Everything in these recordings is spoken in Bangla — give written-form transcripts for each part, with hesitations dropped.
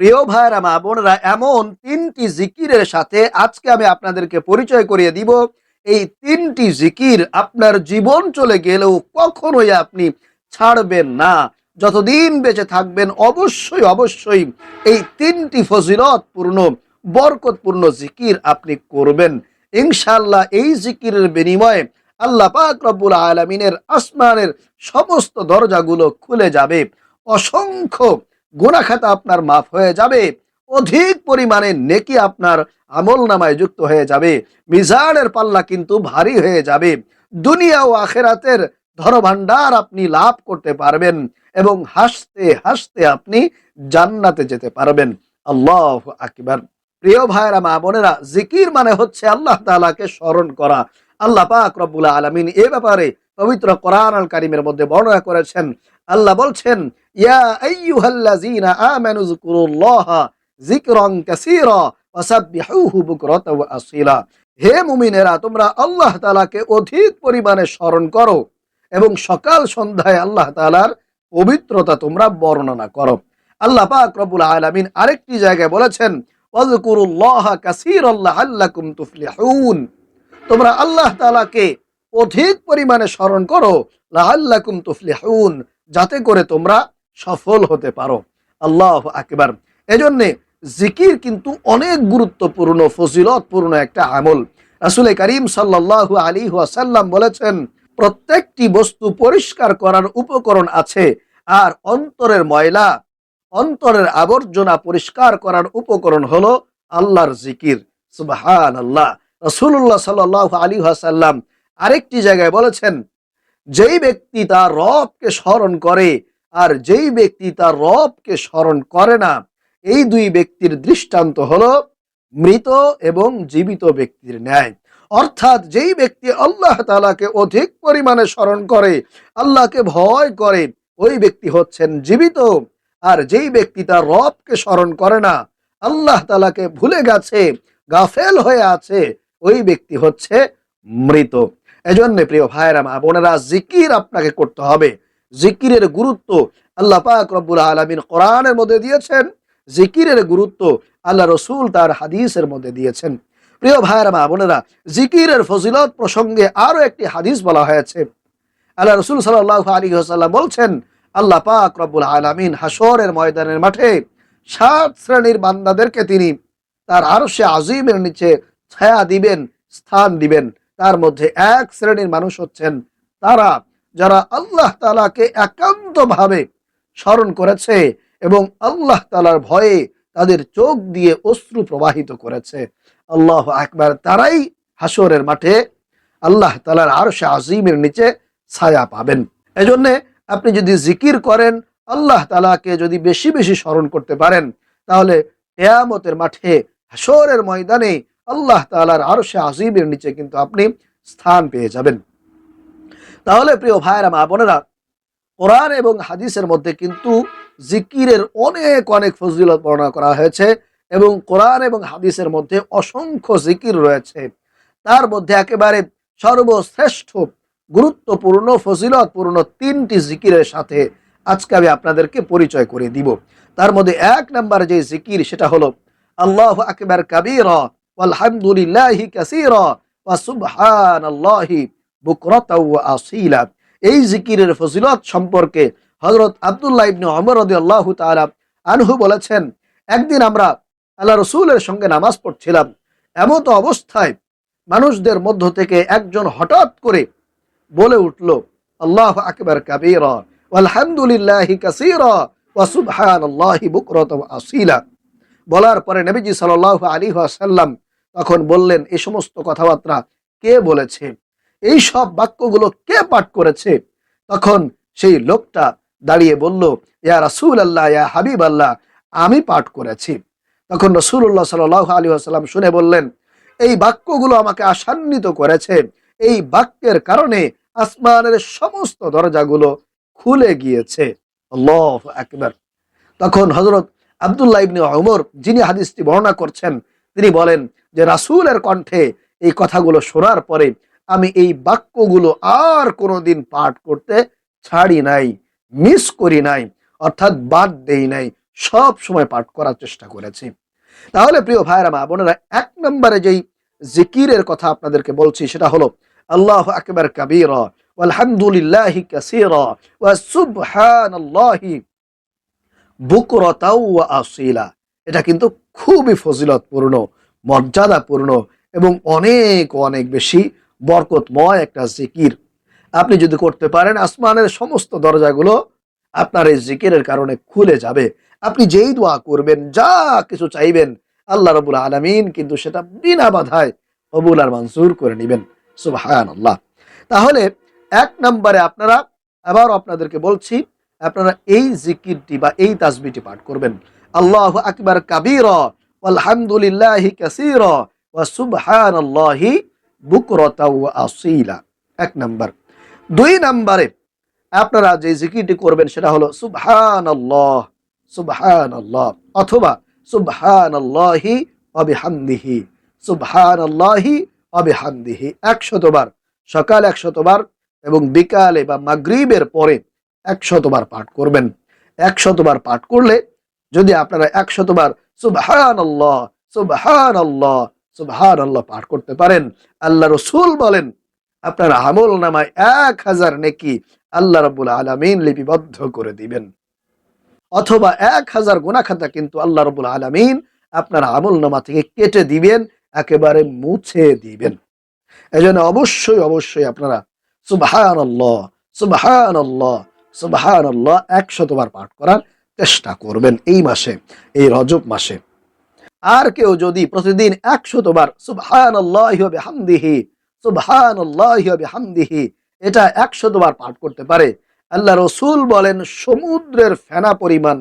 প্রিয় ভাইরা মা বোনেরা, এমন তিনটি জিকিরের সাথে আজকে আমি আপনাদেরকে পরিচয় করিয়ে দিব। এই তিনটি জিকির আপনার জীবন চলে গেলেও কখনোই আপনি ছাড়বেন না। যতদিন বেঁচে থাকবেন অবশ্যই অবশ্যই এই তিনটি ফজিলতপূর্ণ বরকতপূর্ণ জিকির আপনি করবেন ইনশাআল্লাহ। এই জিকিরের বিনিময়ে আল্লাহ পাক রব্বুল আলামিনের আসমানের সমস্ত দরজাগুলো খুলে যাবে, অসংখ্য গুনাহ খাতা আপনার মাফ হয়ে যাবে, অধিক পরিমাণে নেকি আপনার আমল নামায় যুক্ত হয়ে যাবে, মিজানের পাল্লা কিন্তু ভারী হয়ে যাবে, দুনিয়া ও আখেরাতের ধনভাণ্ডার আপনি লাভ করতে পারবেন এবং হাসতে হাসতে আপনি জান্নাতে যেতে পারবেন। আল্লাহু আকবার। প্রিয় ভাইরা মা বোনেরা, জিকির মানে হচ্ছে আল্লাহ তাআলাকে স্মরণ করা। আল্লাহ পাক রব্বুল আলামিন এ ব্যাপারে পবিত্র কোরআন আল কারীমের মধ্যে বর্ণনা করেছেন। আল্লাহ বলছেন, ইয়া আইয়ুহাল্লাযীনা আমানু যিকুরুল্লাহা যিকরান কাসীরা ওয়াসাব্বিহুহু বুকরাতাও ওয়া আসীলা। হে মুমিনেরা, তোমরা আল্লাহ তাআলাকে অধিক পরিমাণে স্মরণ করো এবং সকাল সন্ধ্যায় আল্লাহ তাআলার পবিত্রতা তোমরা বর্ণনা করো। আল্লাহ পাক রব্বুল আলামিন আরেকটি জায়গায় বলেছেন, ওয়াযকুরুল্লাহা কাসীরান লাআল্লাকুম তুফলিহুন। তোমরা আল্লাহ তাআলাকে অধিক পরিমাণে স্মরণ করো, লাআল্লাকুম তুফলিহুন, যাতে করে তোমরা সফল হতে পারো। আল্লাহু আকবার। এজন্যে জিকির কিন্তু অনেক গুরুত্বপূর্ণ ফজিলতপূর্ণ একটা আমল। রাসূল করিম সাল্লাল্লাহু আলাইহি ওয়াসাল্লাম বলেছেন, প্রত্যেকটি বস্তু পরিষ্কার করার উপকরণ আছে, আর অন্তরের ময়লা, অন্তরের আবর্জনা পরিষ্কার করার উপকরণ হলো আল্লাহর জিকির। সুবহানাল্লাহ। রাসূলুল্লাহ সাল্লাল্লাহু আলাইহি ওয়াসাল্লাম আরেকটি জায়গায় বলেছেন, যেই ব্যক্তি তার রবকে স্মরণ করে আর যেই ব্যক্তি তার রবকে স্মরণ করে না, এই দুই ব্যক্তির দৃষ্টান্ত হলো মৃত এবং জীবিত ব্যক্তির ন্যায়। অর্থাৎ যেই ব্যক্তি আল্লাহ তাআলাকে অধিক পরিমাণে স্মরণ করে, আল্লাহকে ভয় করে, ওই ব্যক্তি হচ্ছেন জীবিত। আর যেই ব্যক্তি তার রবকে স্মরণ করে না, আল্লাহ তাআলাকে ভুলে গেছে, গাফেল হয়ে আছে, ওই ব্যক্তি হচ্ছে মৃত। এজন্য প্রিয় ভাইরা মা বোনেরা, জিকির আপনাকে করতে হবে। জিকিরের গুরুত্ব আল্লাহ পাক রব্বুল আলামিন কোরআনের মধ্যে দিয়েছেন, জিকিরের গুরুত্ব আল্লাহ রসুল তার হাদিসের মধ্যে দিয়েছেন। প্রিয় ভাইরা মা বোনেরা, জিকিরের ফজিলত প্রসঙ্গে আরো একটি হাদিস বলা হয়েছে। আল্লাহ রসুল সাল্লাল্লাহু আলাইহি ওয়াসাল্লাম বলছেন, আল্লাহ পাক রব্বুল আলামিন হাসরের ময়দানের মাঠে 7 শ্রেণীর বান্দাদেরকে তিনি তার আরশে আজিমের নিচে ছায়া দিবেন, স্থান দিবেন। তার মধ্যে এক শ্রেণীর মানুষ হচ্ছেন তারা যারা আল্লাহ তাআলাকে একান্তভাবে স্মরণ করেছে এবং আল্লাহ তাআলার ভয়ে তাদের চোখ দিয়ে অশ্রু প্রবাহিত করেছে। আল্লাহু আকবার। তারাই হাসরের মাঠে আল্লাহ তাআলার আরশে আজিমের নিচে ছায়া পাবেন। এজন্য আপনি যদি জিকির করেন, আল্লাহ তাআলাকে যদি বেশি বেশি স্মরণ করতে পারেন, তাহলে কিয়ামতের মাঠে হাসরের ময়দানে আল্লাহ তাআলার আরশে আজিমের নিচে কিন্তু আপনি স্থান পেয়ে যাবেন। তাহলে প্রিয় ভাইরা মা বোনেরা, কোরআন এবং হাদিসের মধ্যে কিন্তু জিকিরের অনেক অনেক ফজিলত বর্ণনা করা হয়েছে এবং কোরআন এবং হাদিসের মধ্যে অসংখ্য জিকির রয়েছে। তার মধ্যে একেবারে সর্বশ্রেষ্ঠ গুরুত্বপূর্ণ ফজিলতপূর্ণ 3টি জিকিরের সাথে আজকে আমি আপনাদেরকে পরিচয় করে দিব। তার মধ্যে 1 নাম্বার যে জিকির, সেটা হলো আল্লাহু আকবার কাবীরা ওয়ালহামদুলিল্লাহি কাসীরা ওয়া সুবহানাল্লাহি বুকরাতাও ওয়া আসীলা। এই জিকিরের ফজিলত সম্পর্কে হযরত আব্দুল্লাহ ইবনে ওমর রাদিয়াল্লাহু তাআলা আনহু বলেছেন, একদিন আমরা আল্লাহ রাসূলের সঙ্গে নামাজ পড়ছিলাম। এমত অবস্থায় মানুষদের মধ্য থেকে একজন হঠাৎ করে বলে উঠল, আল্লাহু আকবার কাবীরা ওয়ালহামদুলিল্লাহি কাসীরা ওয়া সুবহানাল্লাহি বুকরাতাও ওয়া আসীলা। বলার পরে নবীজি সাল্লাল্লাহু আলাইহি ওয়াসাল্লাম তখন বললেন, এই সমস্ত কথাবার্তা কে বলেছে, এই সব বাক্যগুলো কে পাঠ করেছে? তখন সেই লোকটা দাঁড়িয়ে বলল, ইয়া রাসূলুল্লাহ, ইয়া হাবিবাল্লাহ, আমি পাঠ করেছি। তখন রাসূলুল্লাহ সাল্লাল্লাহু আলাইহি ওয়াসাল্লাম শুনে বললেন, এই বাক্যগুলো আমাকে আশান্বিত করেছে, এই বাক্যের কারণে আসমানের সমস্ত দরজাগুলো খুলে গিয়েছে। আল্লাহু আকবার। তখন হযরত আব্দুল্লাহ ইবনে ওমর, যিনি হাদিসটি বর্ণনা করছেন, তিনি বলেন যে রাসূলের কণ্ঠে এই কথাগুলো শোনার পরে আমি এই বাক্যগুলো আর কোনোদিন পাঠ করতে ছাড়ি নাই, মিস করি নাই, অর্থাৎ বাদ দেই নাই, সব সময় পাঠ করার চেষ্টা করেছি। তাহলে প্রিয় ভাইরা মা বোনেরা, ১ নম্বরে যেই জিকিরের কথা আপনাদেরকে বলছি সেটা হলো আল্লাহু আকবার কাবীরা ওয়ালহামদুলিল্লাহি কাসীরা ওয়া সুবহানাল্লাহি বুকরাতাও ওয়া আসীলা। এটা কিন্তু খুবই ফজিলতপূর্ণ, মর্যাদাপূর্ণ এবং অনেক অনেক বেশি বরকতময় একটা জিকির। আপনি যদি করতে পারেন, আসমানের সমস্ত দরজাগুলো আপনার এই জিকিরের কারণে খুলে যাবে। আপনি যেই দোয়া করবেন, যা কিছু চাইবেন, আল্লাহ রাব্বুল আলামিন কিন্তু সেটা বিনা বাধায় কবুল আর মঞ্জুর করে নেবেন। সুবহানাল্লাহ। তাহলে ১ নম্বরে আপনারা, আবার আপনাদেরকে বলছি, আপনারা এই জিকিরটি বা এই তাসবিহটি পাঠ করবেন, আল্লাহু আকবার কাবীরা ওয়ালহামদুলিল্লাহি কাসীরা ওয়া সুবহানাল্লাহি বুকরাতাও ওয়া আসীলা। ১ নাম্বার। ২ নাম্বারে আপনারা যে জিকিরটি করবেন সেটা হলো সুবহানাল্লাহ, সুবহানাল্লাহ, অথবা সুবহানাল্লাহি ওয়া বিহামদিহি, সুবহানাল্লাহি ওয়া বিহামদিহি ১০০ বার, সকালে ১০০ বার এবং বিকালে বা মাগরিবের পরে ১০০ বার পাঠ করবেন। ১০০ বার পাঠ করলে যদি আপনারা ১০০ বার সুবহানাল্লাহ, সুবহানাল্লাহ, সুবহানাল্লাহ পাঠ করতে পারেন, আল্লাহ রাসূল বলেন আপনার আমল নামায় ১০০০ নেকি আল্লাহ রাব্বুল আলামিন লিপিবদ্ধ করে দিবেন, অথবা ১০০০ গুনাহ খাতা কিন্তু আল্লাহ রাব্বুল আলামিন আপনার আমল নামা থেকে কেটে দিবেন, একেবারে মুছে দিবেন। এজন্য অবশ্যই অবশ্যই আপনারা সুবহানাল্লাহ, সুবহানাল্লাহ, সুবহানাল্লাহ ১০০ বার পাঠ করার চেষ্টা করবেন এই মাসে, এই রজব মাসে। আর কেউ যদি প্রতিদিন ১০০ বার সুবহানাল্লাহি ওয়া বিহামদিহি, সুবহানাল্লাহি ওয়া বিহামদিহি এটা ১০০ বার পাঠ করতে পারে, আল্লাহ রাসূল বলেন সমুদ্রের ফেনা পরিমাণ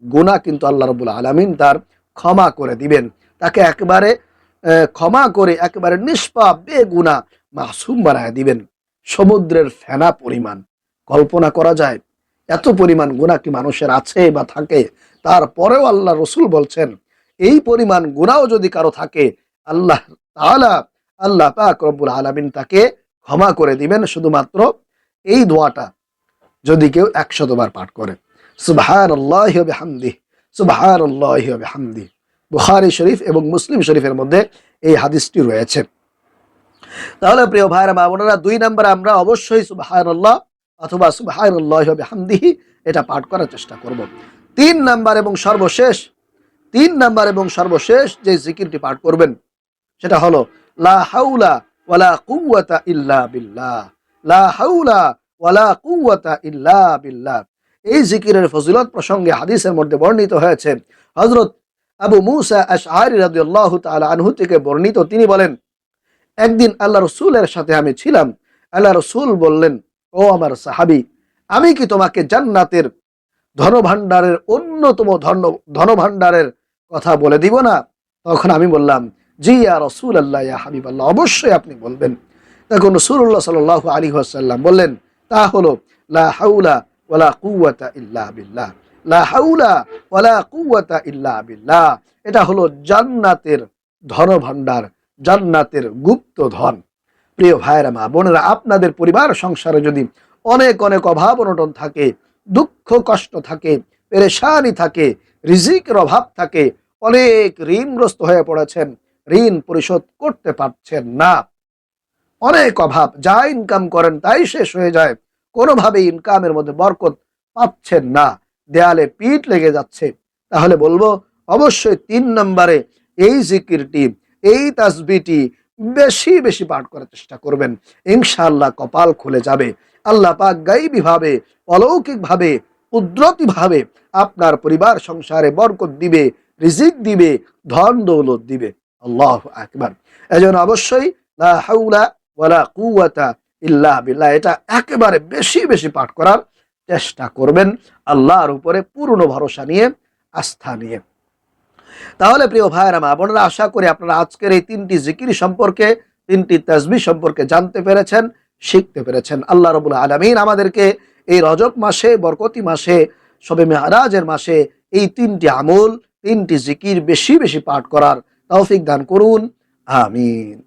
গুনাহ কিন্তু আল্লাহ রাব্বুল আলামিন তার ক্ষমা করে দিবেন। তাকে একেবারে ক্ষমা করে একেবারে নিষ্পাপ বেগুনাহ মাসুম বানায় দিবেন। সমুদ্রের ফেনা পরিমাণ, কল্পনা করা যায় এত পরিমাণ গুনাহ কি মানুষের আছে বা থাকে? তারপরেও আল্লাহ রাসূল বলছেন এই পরিমাণ গুনাহও যদি কারো থাকে, আল্লাহ তাআলা, আল্লাহ পাক রব্বুল আলামিন তাকে ক্ষমা করে দিবেন, শুধুমাত্র এই দোয়াটা যদি কেউ ১০০ বার পাঠ করে। সুবহানাল্লাহি ওয়া বিহামদিহি, সুবহানাল্লাহি ওয়া বিহামদিহি। বুখারী শরীফ এবং মুসলিম শরীফের মধ্যে এই হাদিসটি রয়েছে। তাহলে প্রিয় ভাইরা মা বোনেরা, ২ নম্বরে আমরা অবশ্যই সুবহানাল্লাহ অথবা সুবহানাল্লাহি ওয়া বিহামদিহি এটা পাঠ করার চেষ্টা করব। ৩ নাম্বার এবং সর্বশেষ যে জিকিরটি পাঠ করবেন সেটা হলো লা হাওলা ওয়ালা কুওয়াতা ইল্লা বিল্লাহ, লা হাওলা ওয়ালা কুওয়াতা ইল্লা বিল্লাহ। এই জিকিরের ফজিলত প্রসঙ্গে হাদিসের মধ্যে বর্ণিত হয়েছে। হযরত আবু মুসা আশআরী রাদিয়াল্লাহু তাআলা আনহু থেকে বর্ণিত, তিনি বলেন একদিন আল্লাহ রাসূলের সাথে আমি ছিলাম। আল্লাহ রাসূল বললেন, ও আমার সাহাবী, আমি কি তোমাকে জান্নাতের ধনভাণ্ডারের অন্যতম ধনভাণ্ডারের কথা বলে দিব না? তখন আমি বললাম, জি ইয়া রাসূলুল্লাহ, ইয়া হাবিবাল্লাহ, অবশ্যই আপনি বলবেন। তখন রাসূলুল্লাহ সাল্লাল্লাহু আলাইহি ওয়াসাল্লাম বললেন, তা হলো লা হাওলা ওয়ালা কুওয়াতা ইল্লা বিল্লাহ, লা হাওলা ওয়ালা কুওয়াতা ইল্লা বিল্লাহ। এটা হলো জান্নাতের ধনভাণ্ডার, জান্নাতের গুপ্ত ধন। প্রিয় ভাইরা মা বোনেরা, আপনাদের পরিবার সংসারে যদি অনেক অনেক অভাব অনটন থাকে, দুঃখ কষ্ট থাকে, পেরেশানি থাকে, রিজিকের অভাব থাকে, অনেক ঋণগ্রস্ত হয়ে পড়েছেন, ঋণ পরিশোধ করতে পারছেন না, অনেক অভাব, যা ইনকাম করেন তাই শেষ হয়ে যায়, কোনোভাবে ইনকামের মধ্যে বরকত পাচ্ছেন না, দেয়ালে পিঠ লেগে যাচ্ছে, তাহলে বলবো অবশ্যই ৩ নম্বরে এই জিকিরটি, এই তাসবিহটি বেশি বেশি পাঠ করার চেষ্টা করবেন। ইনশাআল্লাহ কপাল খুলে যাবে। আল্লাহ পাক গায়বী ভাবে, অলৌকিক ভাবে, কুদরতি ভাবে আপনার পরিবার সংসারে বরকত দিবে, রিজিক দিবে, ধন দৌলত দিবে। আল্লাহু আকবার। এজন্য অবশ্যই লা হাওলা ওয়ালা কুওয়াতা ইল্লা বিল্লাহ এটা একেবারে বেশি বেশি পাঠ করার চেষ্টা করবেন, আল্লাহর উপরে পূর্ণ ভরসা নিয়ে, আস্থা নিয়ে। তাহলে প্রিয় ভাইয়েরা মা বোনেরা, আশা করি আপনারা আজকের এই ৩টি জিকির সম্পর্কে, ৩টি তাসবিহ সম্পর্কে জানতে পেরেছেন, শিখতে পেরেছেন। আল্লাহ রাব্বুল আলামিন আমাদেরকে এই রজব মাসে, বরকতি মাসে, শবে মেরাজের মাসে এই ৩টি আমল, ৩টি জিকির বেশি বেশি পাঠ করার তৌফিক দান করুন। আমিন।